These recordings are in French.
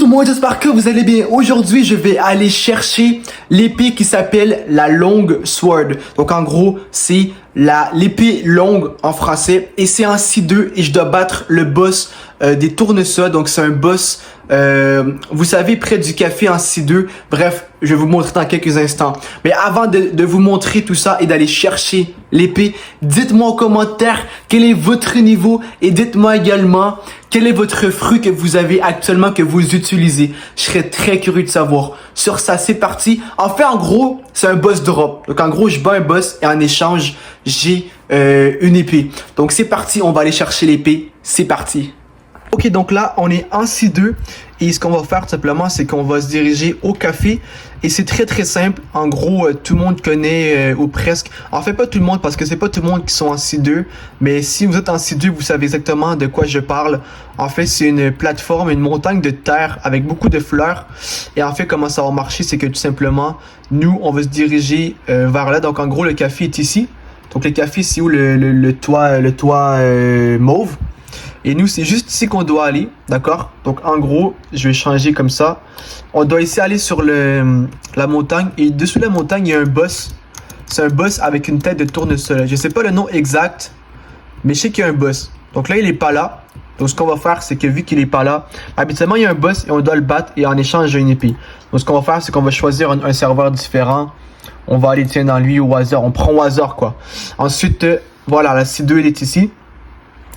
le monde, j'espère que vous allez bien. Aujourd'hui, je vais aller chercher l'épée qui s'appelle la Long Sword. Donc en gros, c'est l'épée longue en français et c'est en C2 et je dois battre le boss des tournesols. Donc c'est un boss, vous savez, près du café en C2. Bref, je vais vous montrer dans quelques instants. Mais avant de vous montrer tout ça et d'aller chercher l'épée, dites-moi en commentaire quel est votre niveau et dites-moi également quel est votre fruit que vous avez actuellement que vous utilisez. Je serais très curieux de savoir. Sur ça, c'est parti. En fait, en gros, c'est un boss drop. Donc en gros, je bats un boss et en échange, j'ai une épée. Donc c'est parti, on va aller chercher l'épée. C'est parti. Ok, donc là, on est en C2 et ce qu'on va faire tout simplement, c'est qu'on va se diriger au café et c'est très très simple. En gros, tout le monde connaît ou presque. En fait, pas tout le monde parce que c'est pas tout le monde qui sont en C2, mais si vous êtes en C2, vous savez exactement de quoi je parle. En fait, c'est une plateforme, une montagne de terre avec beaucoup de fleurs. Et en fait, comment ça va marcher, c'est que tout simplement, nous, on va se diriger vers là. Donc en gros, le café est ici. Donc le café, c'est où le toit mauve. Et nous, c'est juste ici qu'on doit aller, d'accord? Donc, en gros, je vais changer comme ça. On doit ici aller sur la montagne. Et dessous de la montagne, il y a un boss. C'est un boss avec une tête de tournesol. Je sais pas le nom exact, mais je sais qu'il y a un boss. Donc là, il est pas là. Donc, ce qu'on va faire, c'est que vu qu'il est pas là, habituellement, il y a un boss et on doit le battre. Et en échange, j'ai une épée. Donc, ce qu'on va faire, c'est qu'on va choisir un serveur différent. On va aller, tiens, dans lui au hasard. On prend au hasard, quoi. Ensuite, voilà, la C2, elle est ici.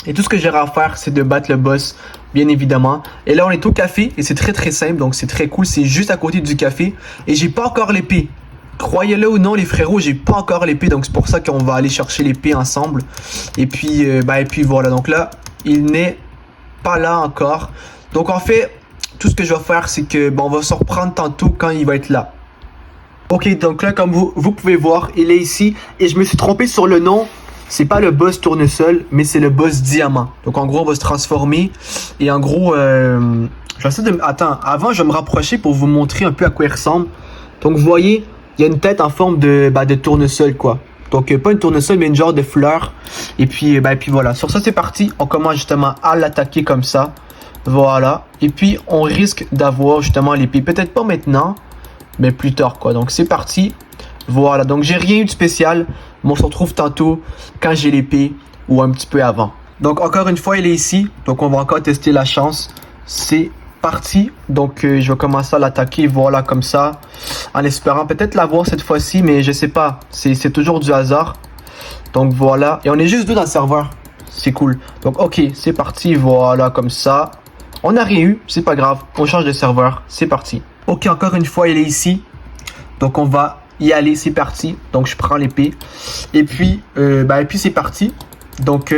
Et tout ce que j'ai à faire, c'est de battre le boss, bien évidemment. Et là, on est au café et c'est très très simple, donc c'est très cool. C'est juste à côté du café et j'ai pas encore l'épée. Croyez-le ou non, les frérots, j'ai pas encore l'épée, donc c'est pour ça qu'on va aller chercher l'épée ensemble. Et puis voilà. Donc là, il n'est pas là encore. Donc en fait, tout ce que je vais faire, c'est que on va se reprendre tantôt quand il va être là. Ok, donc là, comme vous pouvez voir, il est ici et je me suis trompé sur le nom. C'est pas le boss tournesol, mais c'est le boss diamant. Donc en gros, on va se transformer. Et en gros, j'essaie de... Attends, avant, je vais me rapprocher pour vous montrer un peu à quoi il ressemble. Donc vous voyez, il y a une tête en forme de tournesol, quoi. Donc pas une tournesol, mais une genre de fleur. Et puis voilà. Sur ça, c'est parti. On commence justement à l'attaquer comme ça. Voilà. Et puis, on risque d'avoir justement l'épée. Peut-être pas maintenant, mais plus tard, quoi. Donc c'est parti. Voilà, donc j'ai rien eu de spécial, mais on se retrouve tantôt quand j'ai l'épée ou un petit peu avant. Donc encore une fois, il est ici, donc on va encore tester la chance. C'est parti, donc je vais commencer à l'attaquer, voilà, comme ça, en espérant peut-être l'avoir cette fois-ci, mais je sais pas, c'est toujours du hasard. Donc voilà, et on est juste deux dans le serveur, c'est cool. Donc ok, c'est parti, voilà, comme ça. On n'a rien eu, c'est pas grave, on change de serveur, c'est parti. Ok, encore une fois, il est ici, donc on va y aller, c'est parti. Donc je prends l'épée et puis c'est parti. Donc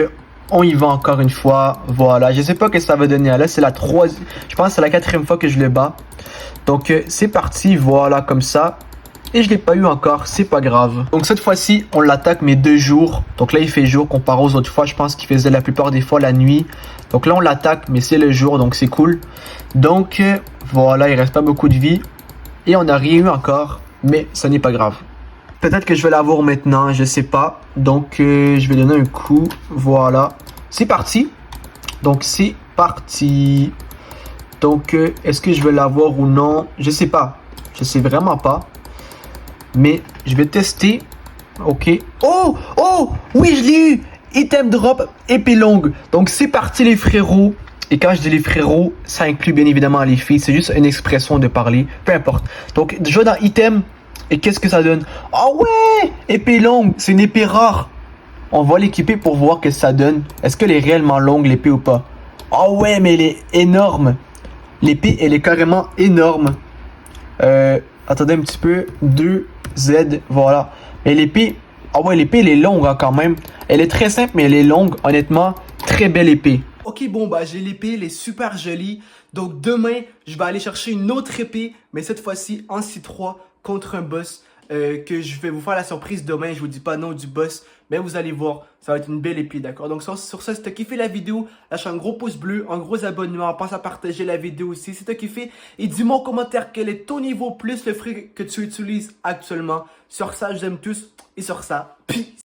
on y va encore une fois. Voilà, je sais pas ce que ça va donner. Là c'est la troisième, je pense que c'est la quatrième fois que je le bats. Donc c'est parti, voilà, comme ça. Et je l'ai pas eu encore, c'est pas grave. Donc cette fois-ci on l'attaque mais 2 jours. Donc là il fait jour comparé aux autres fois. Je pense qu'il faisait la plupart des fois la nuit. Donc là on l'attaque mais c'est le jour, donc c'est cool. Donc voilà, il reste pas beaucoup de vie et on n'a rien eu encore. Mais ça n'est pas grave. Peut-être que je vais l'avoir maintenant, je sais pas. Donc je vais donner un coup. Voilà. C'est parti. Donc c'est parti. Donc est-ce que je vais l'avoir ou non? Je sais pas. Je sais vraiment pas. Mais je vais tester. Ok. Oh! Oh! Oui, je l'ai eu! Item drop, épée longue. Donc c'est parti les frérots. Et quand je dis les frérots, ça inclut bien évidemment les filles. C'est juste une expression de parler. Peu importe. Donc, je vais dans item. Et qu'est-ce que ça donne? Oh ouais! Épée longue. C'est une épée rare. On va l'équiper pour voir ce que ça donne. Est-ce qu'elle est réellement longue, l'épée, ou pas? Oh ouais, mais elle est énorme. L'épée, elle est carrément énorme. Attendez un petit peu. 2Z. Voilà. Et l'épée... Ah ouais, l'épée, elle est longue hein, quand même. Elle est très simple, mais elle est longue. Honnêtement, très belle épée. Ok, bon, j'ai l'épée, elle est super jolie. Donc, demain, je vais aller chercher une autre épée, mais cette fois-ci en C3 contre un boss que je vais vous faire la surprise demain. Je vous dis pas non du boss, mais vous allez voir, ça va être une belle épée, d'accord? Donc, sur ça, si t'as kiffé la vidéo, lâche un gros pouce bleu, un gros abonnement, pense à partager la vidéo aussi si t'as kiffé. Et dis-moi en commentaire quel est ton niveau plus le fruit que tu utilises actuellement. Sur ça, je vous aime tous et sur ça, peace!